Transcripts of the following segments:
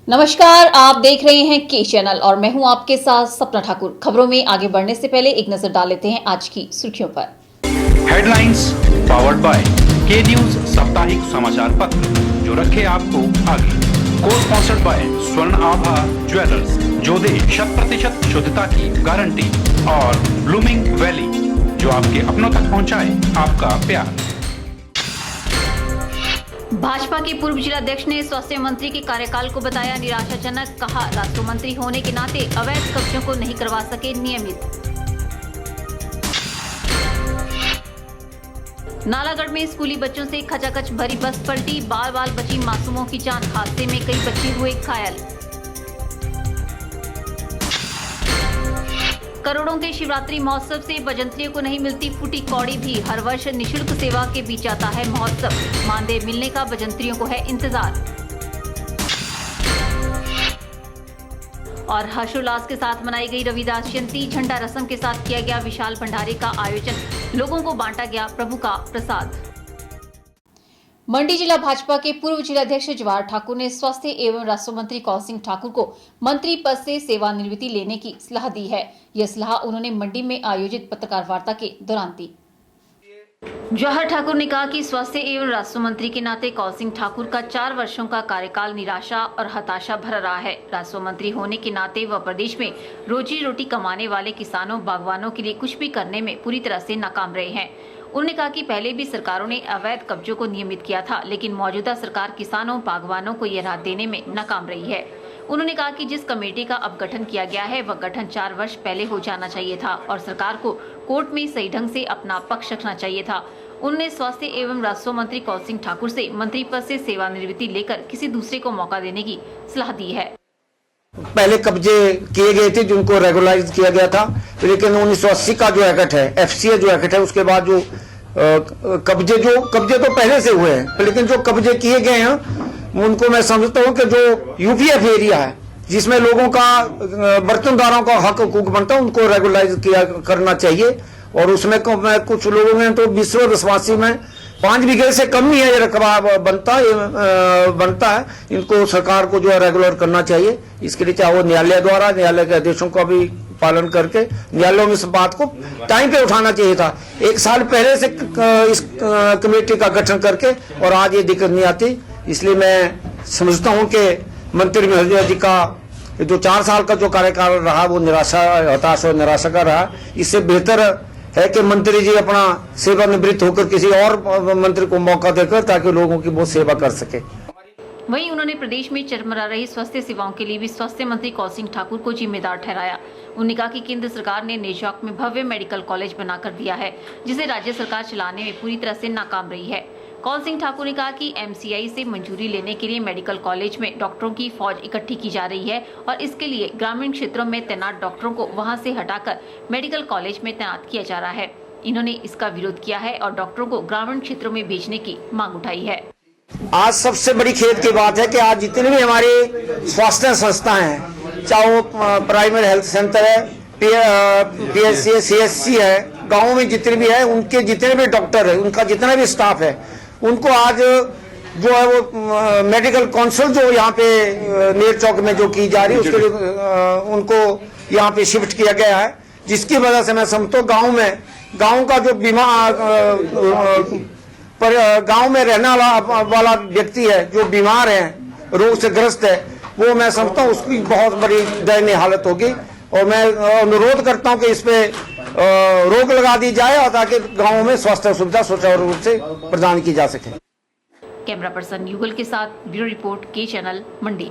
नमस्कार, आप देख रहे हैं के चैनल और मैं हूं आपके साथ सपना ठाकुर। खबरों में आगे बढ़ने से पहले एक नजर डाल लेते हैं आज की सुर्खियों पर। हेडलाइंस पावर्ड बाय के न्यूज साप्ताहिक समाचार पत्र, जो रखे आपको आगे। को स्पॉन्सर्ड बाय स्वर्ण आभा ज्वेलर्स, जो दे 100% शुद्धता की गारंटी, और ब्लूमिंग वैली, जो आपके अपनों तक पहुंचाए आपका प्यार। भाजपा के पूर्व जिलाध्यक्ष ने स्वास्थ्य मंत्री के कार्यकाल को बताया निराशाजनक। कहा, राष्ट्र मंत्री होने के नाते अवैध कब्जों को नहीं करवा सके नियमित। नालागढ़ में स्कूली बच्चों से खचाखच भरी बस पलटी, बाल बाल बची मासूमों की जान। हादसे में कई बच्चे हुए घायल। करोड़ों के शिवरात्रि महोत्सव से बजंतरियों को नहीं मिलती फूटी कौड़ी भी। हर वर्ष निशुल्क सेवा के बीच आता है महोत्सव, मानदेय मिलने का बजंतरियों को है इंतजार। और हर्षोल्लास के साथ मनाई गई रविदास जयंती, झंडा रस्म के साथ किया गया विशाल भंडारे का आयोजन, लोगों को बांटा गया प्रभु का प्रसाद। मंडी जिला भाजपा के पूर्व जिलाध्यक्ष जवाहर ठाकुर ने स्वास्थ्य एवं राजस्व मंत्री कौल सिंह ठाकुर को मंत्री पद से सेवानिवृत्ति लेने की सलाह दी है। यह सलाह उन्होंने मंडी में आयोजित पत्रकार वार्ता के दौरान दी। जवाहर ठाकुर ने कहा कि स्वास्थ्य एवं राजस्व मंत्री के नाते कौल सिंह ठाकुर का 4 वर्षों का कार्यकाल निराशा और हताशा भरा रहा है। राजस्व मंत्री होने के नाते वह प्रदेश में रोजी रोटी कमाने वाले किसानों बागवानों के लिए कुछ भी करने में पूरी तरह से नाकाम रहे हैं। उन्होंने कहा कि पहले भी सरकारों ने अवैध कब्जों को नियमित किया था, लेकिन मौजूदा सरकार किसानों बागवानों को यह राहत देने में नाकाम रही है। उन्होंने कहा कि जिस कमेटी का अब गठन किया गया है वह गठन 4 वर्ष पहले हो जाना चाहिए था और सरकार को कोर्ट में सही ढंग से अपना पक्ष रखना चाहिए था। उन्होंने स्वास्थ्य एवं राजस्व मंत्री कौल सिंह ठाकुर से मंत्री पद से सेवानिवृत्ति लेकर किसी दूसरे को मौका देने की सलाह दी है। पहले कब्जे किए गए थे जिनको रेगुलराइज किया गया था, लेकिन 1980 का जो एक्ट है, एफसीए जो एक्ट है, उसके बाद जो कब्जे तो पहले से हुए हैं, लेकिन जो कब्जे किए गए हैं उनको मैं समझता हूं कि जो यूपीएफ एरिया है जिसमें लोगों का बर्तनदारों का हक हुकूक बनता है उनको रेगुलराइज करना चाहिए। और उसमें कुछ लोगों में तो विश्वासी में 5 बीघे से कम ही है ये रकबा बनता है। इनको सरकार को जो है रेगुलर करना चाहिए। इसके लिए चाहे वो न्यायालय द्वारा, न्यायालय के आदेशों का भी पालन करके न्यायालयों में इस बात को टाइम पे उठाना चाहिए था। 1 साल पहले से इस कमेटी का गठन करके, और आज ये दिक्कत नहीं आती। इसलिए मैं समझता हूं कि मंत्री महोदय जी का जो 4 साल का जो कार्यकाल रहा वो हताश और निराशा का रहा। इससे बेहतर है कि मंत्री जी अपना सेवानिवृत्त होकर किसी और मंत्री को मौका देकर ताकि लोगों की बहुत सेवा कर सके। वहीं उन्होंने प्रदेश में चरमरा रही स्वास्थ्य सेवाओं के लिए भी स्वास्थ्य मंत्री कौल सिंह ठाकुर को जिम्मेदार ठहराया। उन्होंने कहा कि केंद्र सरकार ने नेचौक में भव्य मेडिकल कॉलेज बनाकर दिया है, जिसे राज्य सरकार चलाने में पूरी तरह से नाकाम रही है। कौल सिंह ठाकुर ने कहा कि एमसीआई से मंजूरी लेने के लिए मेडिकल कॉलेज में डॉक्टरों की फौज इकट्ठी की जा रही है और इसके लिए ग्रामीण क्षेत्रों में तैनात डॉक्टरों को वहां से हटाकर मेडिकल कॉलेज में तैनात किया जा रहा है। इन्होंने इसका विरोध किया है और डॉक्टरों को ग्रामीण क्षेत्रों में भेजने की मांग उठाई है। आज सबसे बड़ी खेद की बात है कि आज जितनी भी हमारी स्वास्थ्य संस्थाएं हैं, चाहे वो प्राइमरी हेल्थ सेंटर है, पीएचसी है, सीएचसी है, गाँव में जितने भी है, उनके जितने भी डॉक्टर है, उनका जितना भी स्टाफ है, उनको आज जो है वो मेडिकल काउंसिल जो यहाँ पे नेर चौक में जो की जा रही है उसके लिए उनको यहाँ पे शिफ्ट किया गया है। जिसकी वजह से मैं समझता हूँ गाँव का जो बीमार पर गांव में रहने वाला व्यक्ति है जो बीमार है, रोग से ग्रस्त है, वो मैं समझता हूँ उसकी बहुत बड़ी दयनीय हालत होगी। और मैं अनुरोध करता हूँ कि इस पे रोक लगा दी जाए और ताकि गांवों में स्वास्थ्य सुविधा सुचारू रूप से प्रदान की जा सके। कैमरा पर्सन युगल के साथ ब्यूरो रिपोर्ट के चैनल मंडी।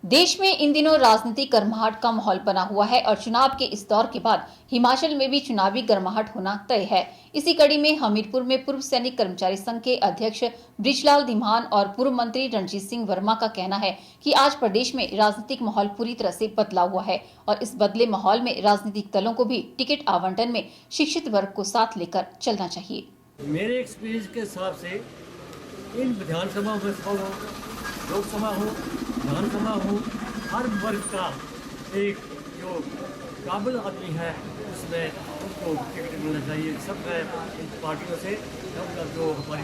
देश में इन दिनों राजनीतिक गर्माहट का माहौल बना हुआ है और चुनाव के इस दौर के बाद हिमाचल में भी चुनावी गर्माहट होना तय है। इसी कड़ी में हमीरपुर में पूर्व सैनिक कर्मचारी संघ के अध्यक्ष बृजलाल धीमान और पूर्व मंत्री रणजीत सिंह वर्मा का कहना है कि आज प्रदेश में राजनीतिक माहौल पूरी तरह से बदला हुआ है और इस बदले माहौल में राजनीतिक दलों को भी टिकट आवंटन में शिक्षित वर्ग को साथ लेकर चलना चाहिए। मेरे एक्सपीरियंस के हिसाब से इन विधानसभा में लोकसभा हो, विधानसभा हो, हर वर्ग का एक जो काबिल आदमी है उसमें उनको टिकट मिलना चाहिए। सब इन पार्टियों से जो हमारी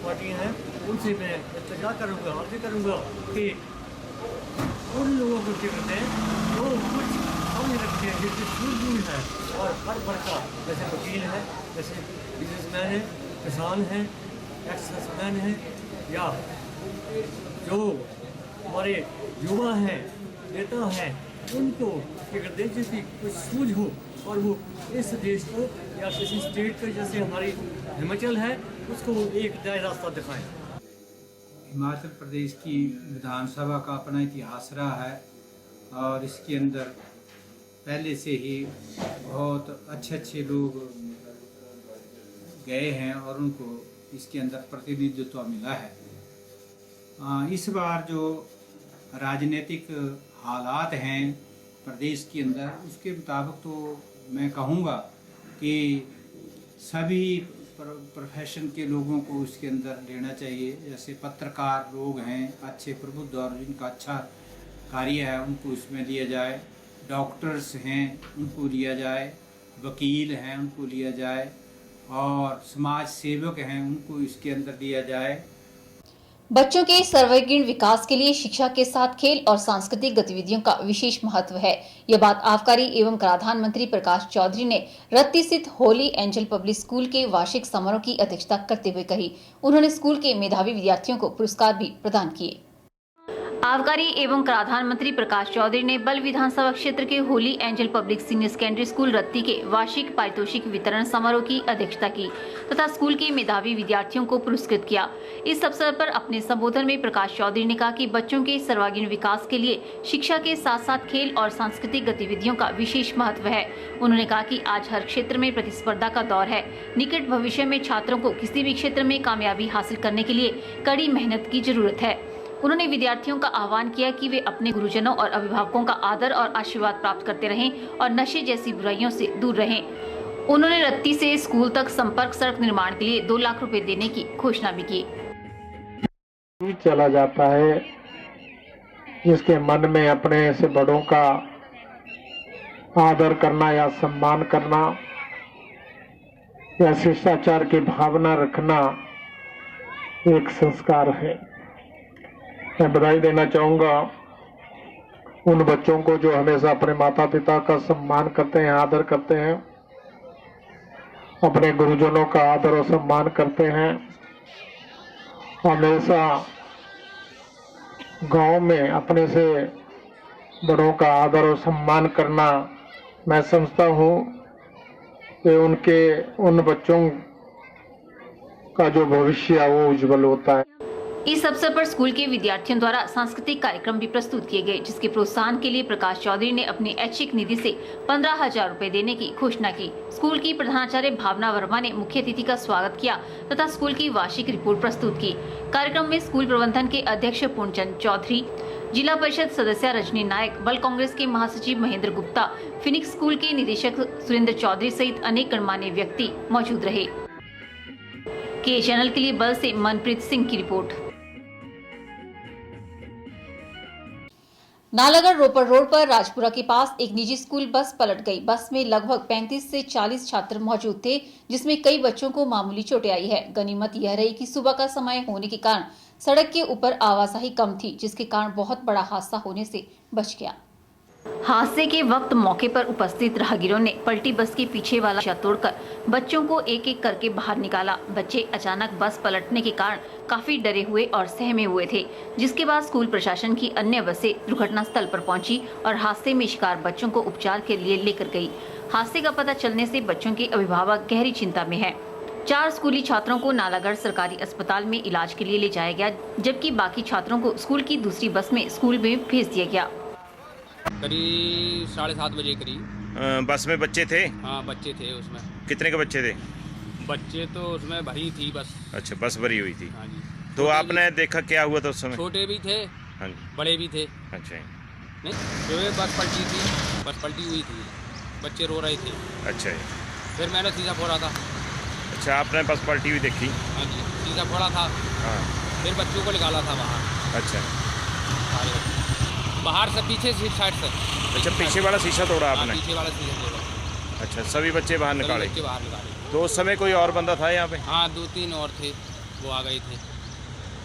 पार्टियाँ हैं उनसे मैं इल्तिजा करूँगा, अर्ज़ करूँगा कि उन लोगों को क्या करते हैं जो कुछ समझ रखते हैं, जैसे सूझबूझ है और हर वर्ग का, जैसे वकील है, जैसे बिजनेसमैन है, किसान है, एक्सप्रेसमैन है, या जो हमारे युवा हैं, नेता हैं, उनको क्या करते हैं जिसकी कुछ सूझ हो और वो इस देश को या किसी स्टेट को, जैसे हमारी हिमाचल है, उसको एक नया रास्ता दिखाएं। हिमाचल प्रदेश की विधानसभा का अपना इतिहास रहा है और इसके अंदर पहले से ही बहुत अच्छे अच्छे लोग गए हैं और उनको इसके अंदर प्रतिनिधित्व मिला है। इस बार जो राजनीतिक हालात हैं प्रदेश के अंदर, उसके मुताबिक तो मैं कहूँगा कि सभी प्रोफेशन के लोगों को इसके अंदर लेना चाहिए। जैसे पत्रकार लोग हैं अच्छे प्रबुद्ध और जिनका अच्छा कार्य है उनको इसमें लिया जाए, डॉक्टर्स हैं उनको लिया जाए, वकील हैं उनको लिया जाए और समाज सेवक हैं उनको इसके अंदर लिया जाए। बच्चों के सर्वांगीण विकास के लिए शिक्षा के साथ खेल और सांस्कृतिक गतिविधियों का विशेष महत्व है। यह बात आबकारी एवं कराधान मंत्री प्रकाश चौधरी ने रत्ती स्थित होली एंजल पब्लिक स्कूल के वार्षिक समारोह की अध्यक्षता करते हुए कही। उन्होंने स्कूल के मेधावी विद्यार्थियों को पुरस्कार भी प्रदान किए। आबकारी एवं कराधान मंत्री प्रकाश चौधरी ने बल विधानसभा क्षेत्र के Holi angel public senior secondary school रत्ती के वार्षिक पारितोषिक वितरण समारोह की अध्यक्षता की तथा स्कूल के मेधावी विद्यार्थियों को पुरस्कृत किया। इस अवसर पर अपने संबोधन में प्रकाश चौधरी ने कहा कि बच्चों के सर्वांगीण विकास के लिए शिक्षा के साथ साथ खेल और सांस्कृतिक गतिविधियों का विशेष महत्व है। उन्होंने कहा कि आज हर क्षेत्र में प्रतिस्पर्धा का दौर है। निकट भविष्य में छात्रों को किसी भी क्षेत्र में कामयाबी हासिल करने के लिए कड़ी मेहनत की जरूरत है। उन्होंने विद्यार्थियों का आह्वान किया कि वे अपने गुरुजनों और अभिभावकों का आदर और आशीर्वाद प्राप्त करते रहें और नशे जैसी बुराइयों से दूर रहें। उन्होंने रत्ती से स्कूल तक संपर्क सड़क निर्माण के लिए 2 लाख रुपए देने की घोषणा भी की। चला जाता है जिसके मन में अपने से बड़ों का आदर करना या सम्मान करना या शिष्टाचार की भावना रखना एक संस्कार है। मैं बधाई देना चाहूंगा उन बच्चों को जो हमेशा अपने माता पिता का सम्मान करते हैं, आदर करते हैं, अपने गुरुजनों का आदर और सम्मान करते हैं। हमेशा गांव में अपने से बड़ों का आदर और सम्मान करना, मैं समझता हूं कि उन बच्चों का जो भविष्य है वो उज्जवल होता है। इस अवसर पर स्कूल के विद्यार्थियों द्वारा सांस्कृतिक कार्यक्रम भी प्रस्तुत किए गए, जिसके प्रोत्साहन के लिए प्रकाश चौधरी ने अपनी ऐच्छिक निधि से 15,000 रुपए देने की घोषणा की। स्कूल की प्रधानाचार्य भावना वर्मा ने मुख्य अतिथि का स्वागत किया तथा स्कूल की वार्षिक रिपोर्ट प्रस्तुत की। कार्यक्रम में स्कूल प्रबंधन के अध्यक्ष पूर्णचंद चौधरी, जिला परिषद सदस्य रजनी नायक, बल कांग्रेस के महासचिव महेंद्र गुप्ता, फिनिक्स स्कूल के निदेशक सुरेंद्र चौधरी सहित अनेक गणमान्य व्यक्ति मौजूद रहे। के चैनल के लिए बल से मनप्रीत सिंह की रिपोर्ट। नालागढ़ रोपड़ रोड पर राजपुरा के पास एक निजी स्कूल बस पलट गई। बस में लगभग 35 से 40 छात्र मौजूद थे, जिसमें कई बच्चों को मामूली चोटें आई है। गनीमत यह रही कि सुबह का समय होने के कारण सड़क के ऊपर आवाजाही कम थी, जिसके कारण बहुत बड़ा हादसा होने से बच गया। हादसे के वक्त मौके पर उपस्थित राहगीरों ने पलटी बस के पीछे वाला शीशा तोड़कर बच्चों को एक एक करके बाहर निकाला। बच्चे अचानक बस पलटने के कारण काफी डरे हुए और सहमे हुए थे, जिसके बाद स्कूल प्रशासन की अन्य बसें दुर्घटना स्थल पर पहुंची और हादसे में शिकार बच्चों को उपचार के लिए लेकर गई। हादसे का पता चलने से बच्चों के अभिभावक गहरी चिंता में हैं। 4 स्कूली छात्रों को नालागढ़ सरकारी अस्पताल में इलाज के लिए ले जाया गया, जबकि बाकी छात्रों को स्कूल की दूसरी बस में स्कूल में भेज दिया गया। करीब 7:30 बजे करीब। बस में बच्चे थे? हाँ, बच्चे थे उसमें। कितने के बच्चे थे? बच्चे तो उसमें भरी थी बस। अच्छा, बस भरी हुई थी। हाँ जी। तो आपने देखा क्या हुआ था उस समय? छोटे भी थे, हाँ जी, बड़े भी थे। अच्छा, नहीं, तो बस पलटी थी, बस पलटी हुई थी, बच्चे रो रहे थे। अच्छा, फिर मैंने शीशा फोड़ा था। अच्छा, आपने बस पलटी हुई देखी? हाँ जी, शीशा फोड़ा था। हाँ, फिर बच्चों को निकाला था बाहर। अच्छा, सारे बच्चे बाहर से, पीछे से, साइड से। अच्छा, पीछे वाला शीशा तोड़ा हाँ, आपने? पीछे वाला शीशा तोड़ा। अच्छा, सभी बच्चे बाहर निकाले? बच्चे बाहर निकाले। तो उस समय कोई और बंदा था यहाँ पे? हाँ, 2-3 और थे, वो आ गए थे।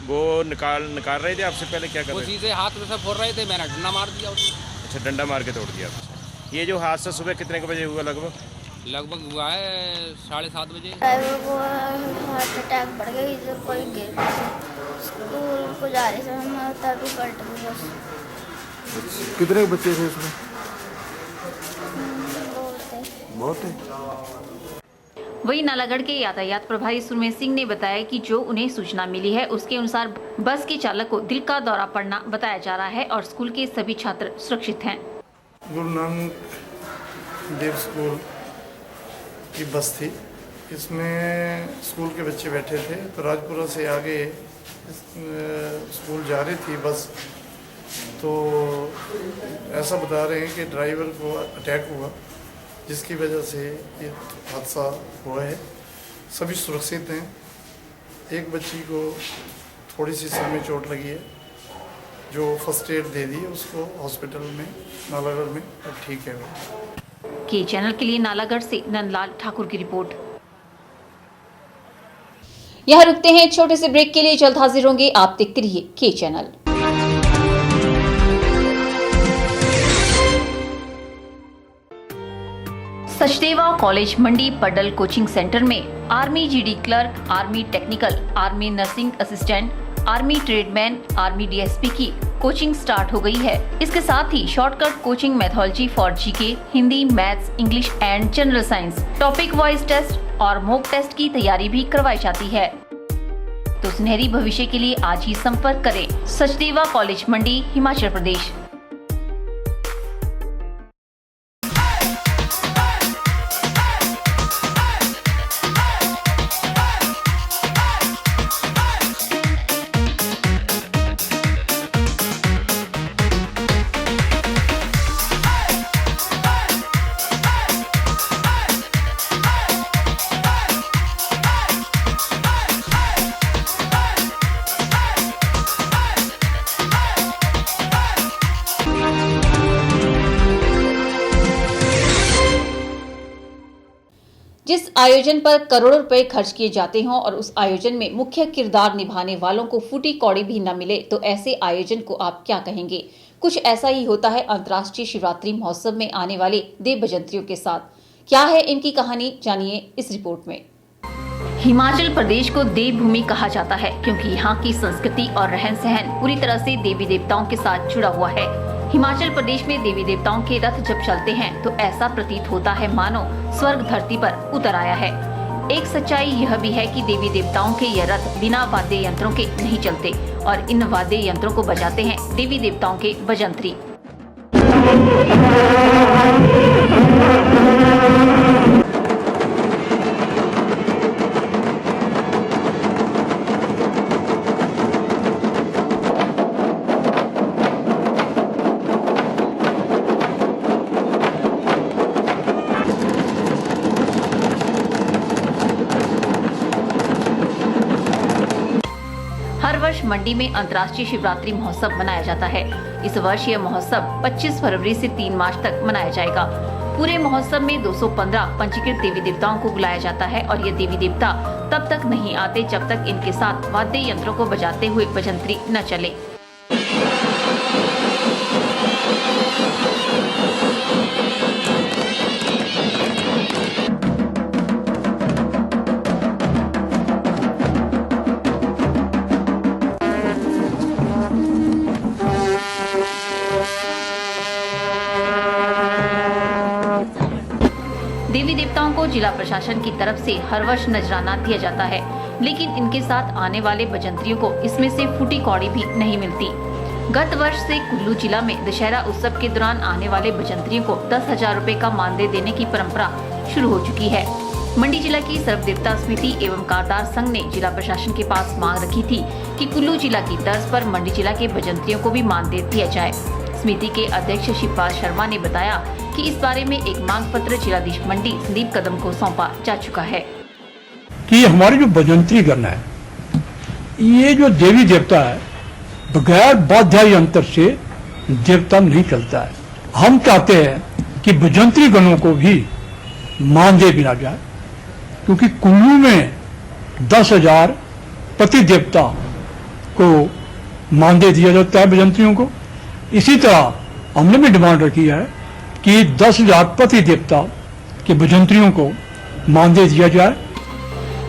वो निकाल रहे थे आपसे पहले, क्या कर वो रहे थे? चीज़ें हाथ में से फोड़ रहे थे, मैंने डंडा मार दिया उसमें। अच्छा, डंडा मार के तोड़ दिया आपसे। ये जो हादसा सुबह कितने के बजे हुआ लगभग? लगभग हुआ है 7:30 बजे। ड्राइवर को हार्ट अटैक बढ़ गया, इधर कोई गिर गया। स्कूल को जा रहे थे हम, तभी पलट गई बस। कितने बच्चे थे उसमें? बहुत है। वहीं नालागढ़ के यातायात प्रभारी सुरमेश सिंह ने बताया कि जो उन्हें सूचना मिली है उसके अनुसार बस के चालक को दिल का दौरा पड़ना बताया जा रहा है और स्कूल के सभी छात्र सुरक्षित हैं। गुरु नानक देव स्कूल की बस थी, इसमें स्कूल के बच्चे बैठे थे, तो राजपुरा से आगे स्कूल जा रही थी बस। तो ऐसा बता रहे हैं कि ड्राइवर को अटैक हुआ, जिसकी वजह से ये हादसा हुआ है। सभी सुरक्षित हैं। एक बच्ची को थोड़ी सी सिर में चोट लगी है, जो फर्स्ट एड दे दी उसको हॉस्पिटल में नालागढ़ में, अब ठीक है वो। के चैनल के लिए नालागढ़ से नंदलाल ठाकुर की रिपोर्ट। यहाँ रुकते हैं छोटे से ब्रेक के लिए, जल्द हाजिर होंगे, आप देखते रहिए के channel. Sachdeva college Mandi Paddal coaching centre में army GD clerk, army technical, army nursing assistant, army tradesman, army DSP की कोचिंग स्टार्ट हो गई है। इसके साथ ही shortcut coaching methodology for GK, Hindi, maths, English and general science, topic wise test और mock test की तैयारी भी करवाई जाती है। तो सुनहरी भविष्य के लिए आज ही संपर्क करें सचदेवा कॉलेज मंडी, हिमाचल प्रदेश। जिस आयोजन पर करोड़ों रुपए खर्च किए जाते हों और उस आयोजन में मुख्य किरदार निभाने वालों को फूटी कौड़ी भी न मिले, तो ऐसे आयोजन को आप क्या कहेंगे? कुछ ऐसा ही होता है अंतर्राष्ट्रीय शिवरात्रि महोत्सव में आने वाले देव बजंत्रियों के साथ। क्या है इनकी कहानी, जानिए इस रिपोर्ट में। हिमाचल प्रदेश को देवभूमि कहा जाता है क्योंकि यहाँ की संस्कृति और रहन सहन पूरी तरह से देवी देवताओं के साथ जुड़ा हुआ है। हिमाचल प्रदेश में देवी देवताओं के रथ जब चलते हैं तो ऐसा प्रतीत होता है मानो स्वर्ग धरती पर उतर आया है। एक सच्चाई यह भी है कि देवी देवताओं के ये रथ बिना वाद्य यंत्रों के नहीं चलते और इन वाद्य यंत्रों को बजाते हैं देवी देवताओं के बजंत्री। हर वर्ष मंडी में अंतर्राष्ट्रीय शिवरात्रि महोत्सव मनाया जाता है। इस वर्ष यह महोत्सव 25 फरवरी से 3 मार्च तक मनाया जाएगा। पूरे महोत्सव में 215 पंजीकृत देवी देवताओं को बुलाया जाता है और ये देवी देवता तब तक नहीं आते जब तक इनके साथ वाद्य यंत्रों को बजाते हुए बजंत्री न चले। देवी देवताओं को जिला प्रशासन की तरफ से हर वर्ष नजराना दिया जाता है, लेकिन इनके साथ आने वाले बजंत्रियों को इसमें से फूटी कौड़ी भी नहीं मिलती। गत वर्ष से कुल्लू जिला में दशहरा उत्सव के दौरान आने वाले बजंत्रियों को 10,000 रुपए का मानदेय देने की परंपरा शुरू हो चुकी है। मंडी जिला की सर्वदेवता समिति एवं कारदार संघ ने जिला प्रशासन के पास मांग रखी थी कि कुल्लू जिला की तर्ज पर मंडी जिला के बजंत्रियों को भी मानदेय दिया जाए। समिति के अध्यक्ष शिवपाल शर्मा ने बताया कि इस बारे में एक मांग पत्र जिलाधीश मंडी संदीप कदम को सौंपा जा चुका है कि हमारी जो बजंत्री गण है, ये जो देवी देवता है, बगैर वाद्य यंत्र से देवता नहीं चलता है। हम चाहते हैं कि बजंत्री गणों को भी मानदेय मिला जाए, क्योंकि कुल्लू में 10,000 प्रति देवता को मानदेय दिया जाता है बजंतरियों को। इसी तरह हमने भी डिमांड रखी है कि 10,000 प्रति देवता के बजंतरियों को मानदेय दिया जाए।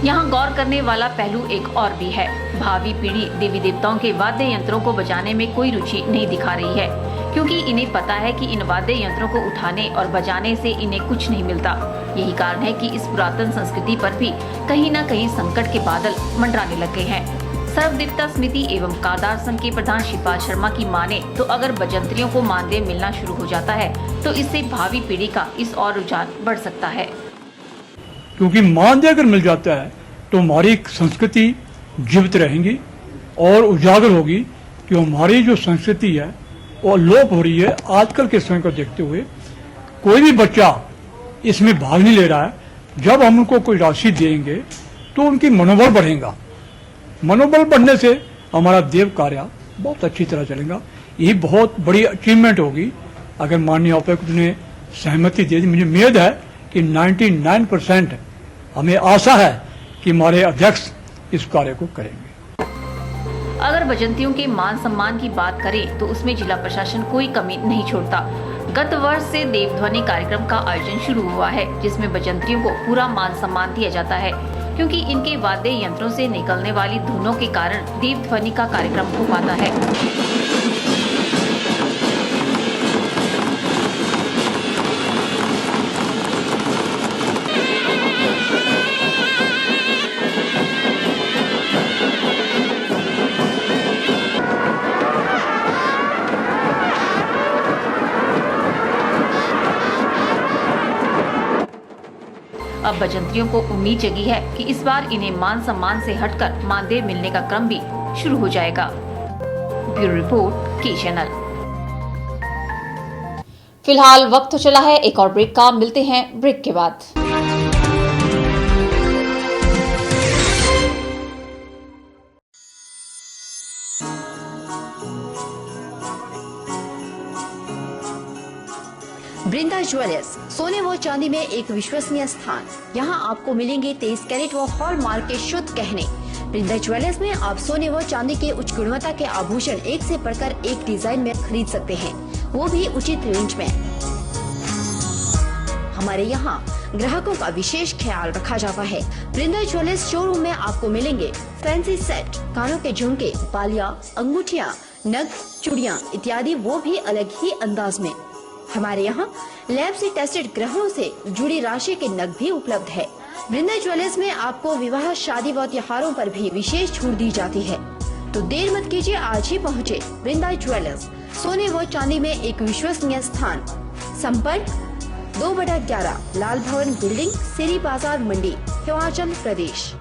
यहाँ गौर करने वाला पहलू एक और भी है। भावी पीढ़ी देवी देवताओं के वाद्य यंत्रों को बजाने में कोई रुचि नहीं दिखा रही है, क्योंकि इन्हें पता है कि इन वाद्य यंत्रों को उठाने और बजाने से इन्हें कुछ नहीं मिलता। यही कारण है कि इस पुरातन संस्कृति पर भी कहीं न कहीं संकट के बादल मंडराने लग गए हैं। सर्व देवता समिति एवं कादार संघ के प्रधान शिवपाल शर्मा की माने तो अगर बजंतरियों को मानदेय मिलना शुरू हो जाता है तो इससे भावी पीढ़ी का इस और रुझान बढ़ सकता है। क्योंकि मानदेय अगर मिल जाता है तो हमारी संस्कृति जीवित रहेंगी और उजागर होगी कि हमारी जो संस्कृति है वो लोप हो रही है। आजकल के समय को देखते हुए कोई भी बच्चा इसमें भाग नहीं ले रहा है। जब हम उनको कोई राशि देंगे तो उनकी मनोबल बढ़ेगा। मनोबल बढ़ने से हमारा देव कार्य बहुत अच्छी तरह चलेगा। यही बहुत बड़ी अचीवमेंट होगी अगर माननीय उपायुक्त ने सहमति दे दी। मुझे उम्मीद है कि 99% हमें आशा है कि हमारे अध्यक्ष इस कार्य को करेंगे। अगर बजंतियों के मान सम्मान की बात करें तो उसमें जिला प्रशासन कोई कमी नहीं छोड़ता। गत वर्ष से देवध्वनि कार्यक्रम का आयोजन शुरू हुआ है, जिसमें बजंतरियों को पूरा मान सम्मान दिया जाता है, क्योंकि इनके वाद्य यंत्रों से निकलने वाली धुनों के कारण देवध्वनि का कार्यक्रम हो पाता है। अब बजंतरियों को उम्मीद जगी है कि इस बार इन्हें मान सम्मान से हटकर मानदेय मिलने का क्रम भी शुरू हो जाएगा। ब्यूरो रिपोर्ट, के चैनल। फिलहाल वक्त तो चला है एक और ब्रेक का, मिलते हैं ब्रेक के बाद। वृंदा ज्वेलर्स, सोने व चांदी में एक विश्वसनीय स्थान। यहाँ आपको मिलेंगे 23 कैरेट व हॉलमार्क के शुद्ध गहने। वृंदा ज्वेलर्स में आप सोने व चांदी के उच्च गुणवत्ता के आभूषण एक से बढ़कर एक डिजाइन में खरीद सकते हैं, वो भी उचित रेंज में। हमारे यहाँ ग्राहकों का विशेष ख्याल रखा जाता है। वृंदा ज्वेलर्स शोरूम में आपको मिलेंगे फैंसी सेट, कानों के झुमके, बालियां, अंगूठियां, नग, चूड़ियां इत्यादि, वो भी अलग ही अंदाज में। हमारे यहाँ लैब से टेस्टेड ग्रहों से जुड़ी राशि के नग भी उपलब्ध है। वृंदा ज्वेलर्स में आपको विवाह, शादी व त्योहारों पर भी विशेष छूट दी जाती है। तो देर मत कीजिए, आज ही पहुँचे वृंदा ज्वेलर्स, सोने व चांदी में एक विश्वसनीय स्थान। संपर्क 2/11 लाल भवन बिल्डिंग, सिरी बाजार मंडी, हिमाचल प्रदेश।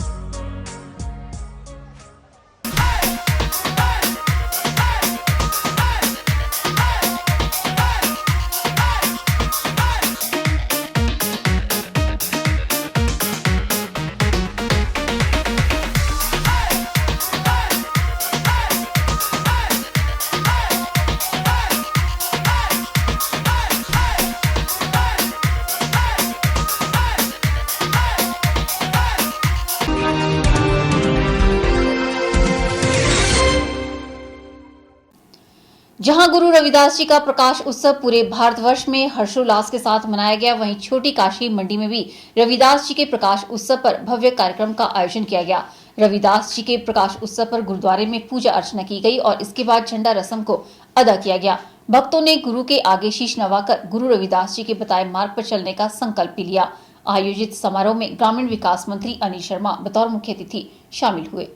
जहां गुरु रविदास जी का प्रकाश उत्सव पूरे भारतवर्ष में हर्षोल्लास के साथ मनाया गया, वहीं छोटी काशी मंडी में भी रविदास जी के प्रकाश उत्सव पर भव्य कार्यक्रम का आयोजन किया गया। रविदास जी के प्रकाश उत्सव पर गुरुद्वारे में पूजा अर्चना की गई और इसके बाद झंडा रस्म को अदा किया गया। भक्तों ने गुरु के आगे शीश नवाकर गुरु रविदास जी के बताए मार्ग पर चलने का संकल्प भी लिया। आयोजित समारोह में ग्रामीण विकास मंत्री अनिल शर्मा बतौर मुख्य अतिथि शामिल हुए।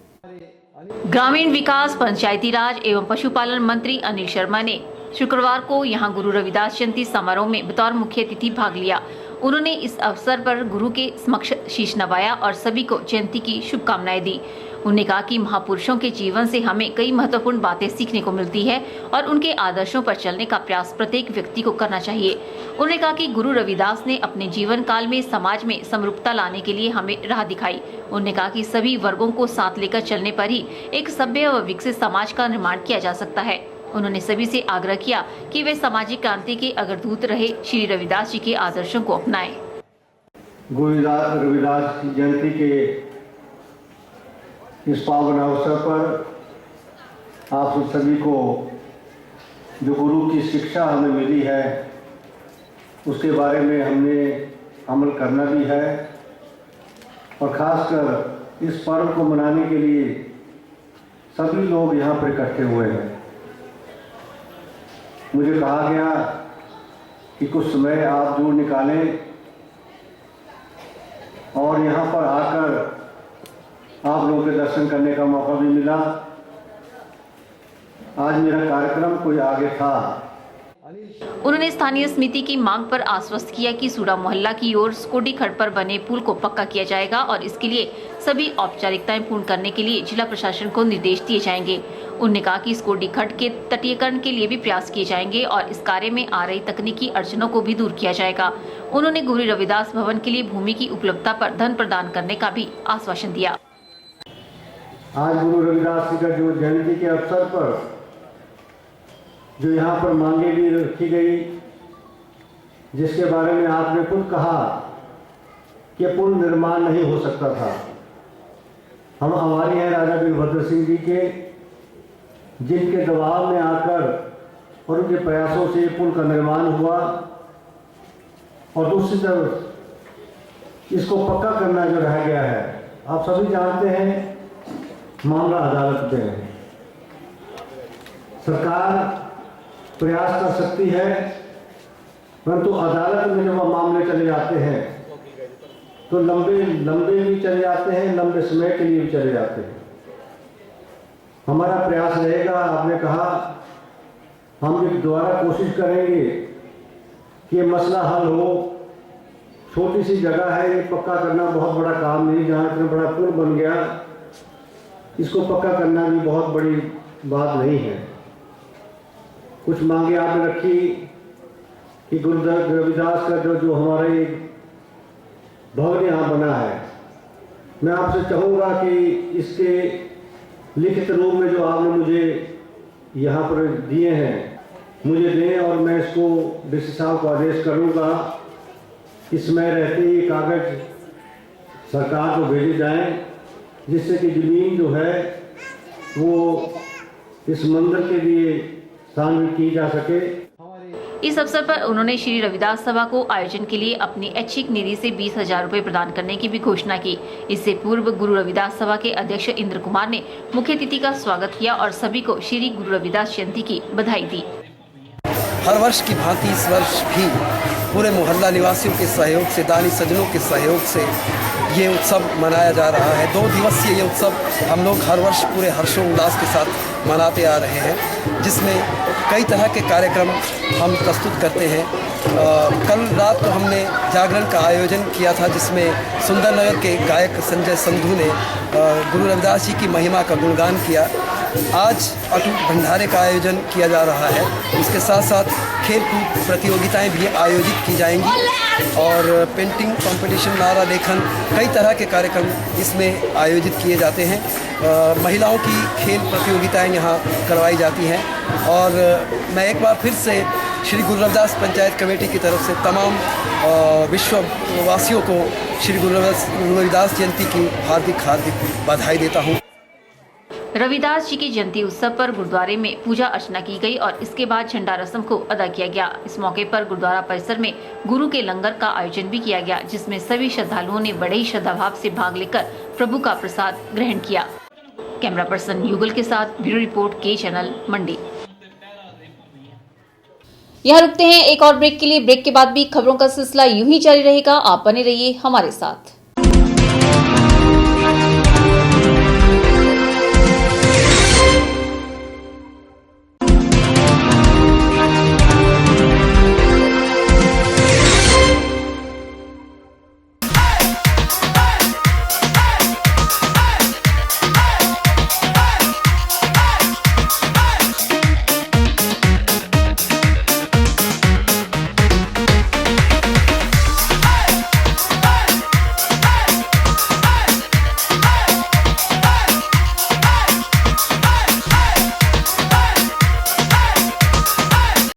ग्रामीण विकास, पंचायती राज एवं पशुपालन मंत्री अनिल शर्मा ने शुक्रवार को यहां गुरु रविदास जयंती समारोह में बतौर मुख्य अतिथि भाग लिया। उन्होंने इस अवसर पर गुरु के समक्ष शीश नवाया और सभी को जयंती की शुभकामनाएं दी। उन्होंने कहा कि महापुरुषों के जीवन से हमें कई महत्वपूर्ण बातें सीखने को मिलती है और उनके आदर्शों पर चलने का प्रयास प्रत्येक व्यक्ति को करना चाहिए। उन्होंने कहा कि गुरु रविदास ने अपने जीवन काल में समाज में समरूपता लाने के लिए हमें राह दिखाई। उन्होंने कहा कि सभी वर्गों को साथ लेकर चलने पर ही एक सभ्य व विकसित समाज का निर्माण किया जा सकता है। उन्होंने सभी से आग्रह किया कि वे सामाजिक क्रांति के अग्रदूत रहे श्री रविदास जी के आदर्शों को अपनाएं। गुरु रविदास जयंती के इस पावन अवसर पर आप सभी को जो गुरु की शिक्षा हमें मिली है उसके बारे में हमने अमल करना भी है, और ख़ासकर इस पर्व को मनाने के लिए सभी लोग यहाँ पर इकट्ठे हुए हैं। मुझे कहा गया कि कुछ समय आप जरूर निकालें और यहाँ पर आकर आप लोगों के दर्शन करने का मौका भी मिला। आज मेरा कार्यक्रम कोई आगे था। उन्होंने स्थानीय समिति की मांग पर आश्वस्त किया कि सूडा मोहल्ला की ओर स्कोडी खड़ पर बने पुल को पक्का किया जाएगा और इसके लिए सभी औपचारिकताएं पूर्ण करने के लिए जिला प्रशासन को निर्देश दिए जाएंगे। उन्होंने कहा कि स्कोडी खड़ के तटीयकरण के लिए भी प्रयास किए जाएंगे और इस कार्य में आ रही तकनीकी अड़चनों को भी दूर किया जाएगा। उन्होंने गुरु रविदास भवन के लिए भूमि की उपलब्धता पर धन प्रदान करने का भी आश्वासन दिया। आज गुरु रविदास जी का जो जयंती के अवसर पर जो यहाँ पर मांगे भी रखी गई, जिसके बारे में आपने खुद कहा कि पुल निर्माण नहीं हो सकता था। हम आभारी हैं राजा वीरभद्र सिंह जी के, जिनके दबाव में आकर और उनके प्रयासों से पुल का निर्माण हुआ, और दूसरी तरफ इसको पक्का करना जो रह गया है, आप सभी जानते हैं मामला अदालत में है। सरकार प्रयास कर सकती है, परंतु अदालत में जब मामले चले जाते हैं तो लंबे भी चले जाते हैं, लंबे समय के लिए भी चले जाते हैं। हमारा प्रयास रहेगा, आपने कहा हम भी दोबारा कोशिश करेंगे कि ये मसला हल हो। छोटी सी जगह है, ये पक्का करना बहुत बड़ा काम नहीं। जहाँ इतना बड़ा पुल बन गया, इसको पक्का करना भी बहुत बड़ी बात नहीं है। कुछ मांगे आपने रखी कि गुरु रविदास का जो हमारा ये भवन यहाँ बना है, मैं आपसे चाहूँगा कि इसके लिखित रूप में जो आपने मुझे यहाँ पर दिए हैं मुझे दें, और मैं इसको डीसी साहब को आदेश करूँगा कि समय रहते ही कागज सरकार को भेजे जाएं, जिससे कि ज़मीन जो है वो इस मंदिर के लिए शामिल की जा सके। इस अवसर पर उन्होंने श्री रविदास सभा को आयोजन के लिए अपनी ऐच्छिक निधि से 20,000 रुपए प्रदान करने की भी घोषणा की। इससे पूर्व गुरु रविदास सभा के अध्यक्ष इंद्र कुमार ने मुख्य अतिथि का स्वागत किया और सभी को श्री गुरु रविदास जयंती की बधाई दी। हर वर्ष की भांति इस वर्ष भी पूरे मोहल्ला निवासियों के सहयोग से, दानी सज्जनों के सहयोग से ये उत्सव मनाया जा रहा है। 2 दिवसीय ये उत्सव हम लोग हर वर्ष पूरे हर्षोल्लास के साथ मनाते आ रहे हैं, जिसमें कई तरह के कार्यक्रम हम प्रस्तुत करते हैं। कल रात को हमने जागरण का आयोजन किया था, जिसमें सुंदरनगर के गायक संजय संधू ने गुरु रविदास जी की महिमा का गुणगान किया। आज अटूट भंडारे का आयोजन किया जा रहा है। इसके साथ साथ खेलकूद प्रतियोगिताएं भी आयोजित की जाएंगी और पेंटिंग कंपटीशन, नारा लेखन, कई तरह के कार्यक्रम इसमें आयोजित किए जाते हैं। महिलाओं की खेल प्रतियोगिताएं यहाँ करवाई जाती हैं। और मैं एक बार फिर से श्री गुरु रविदास पंचायत कमेटी की तरफ से तमाम विश्ववासियों को श्री गुरु रविदास जयंती की हार्दिक बधाई देता हूँ। रविदास जी की जयंती उत्सव पर गुरुद्वारे में पूजा अर्चना की गई और इसके बाद झंडा रस्म को अदा किया गया। इस मौके पर गुरुद्वारा परिसर में गुरु के लंगर का आयोजन भी किया गया, जिसमें सभी श्रद्धालुओं ने बड़े ही श्रद्धाभाव से भाग लेकर प्रभु का प्रसाद ग्रहण किया। कैमरा पर्सन युगल के साथ ब्यूरो रिपोर्ट के चैनल मंडी। यहाँ रुकते हैं एक और ब्रेक के लिए। ब्रेक के बाद भी खबरों का सिलसिला यूं ही जारी रहेगा। आप बने रहिए हमारे साथ।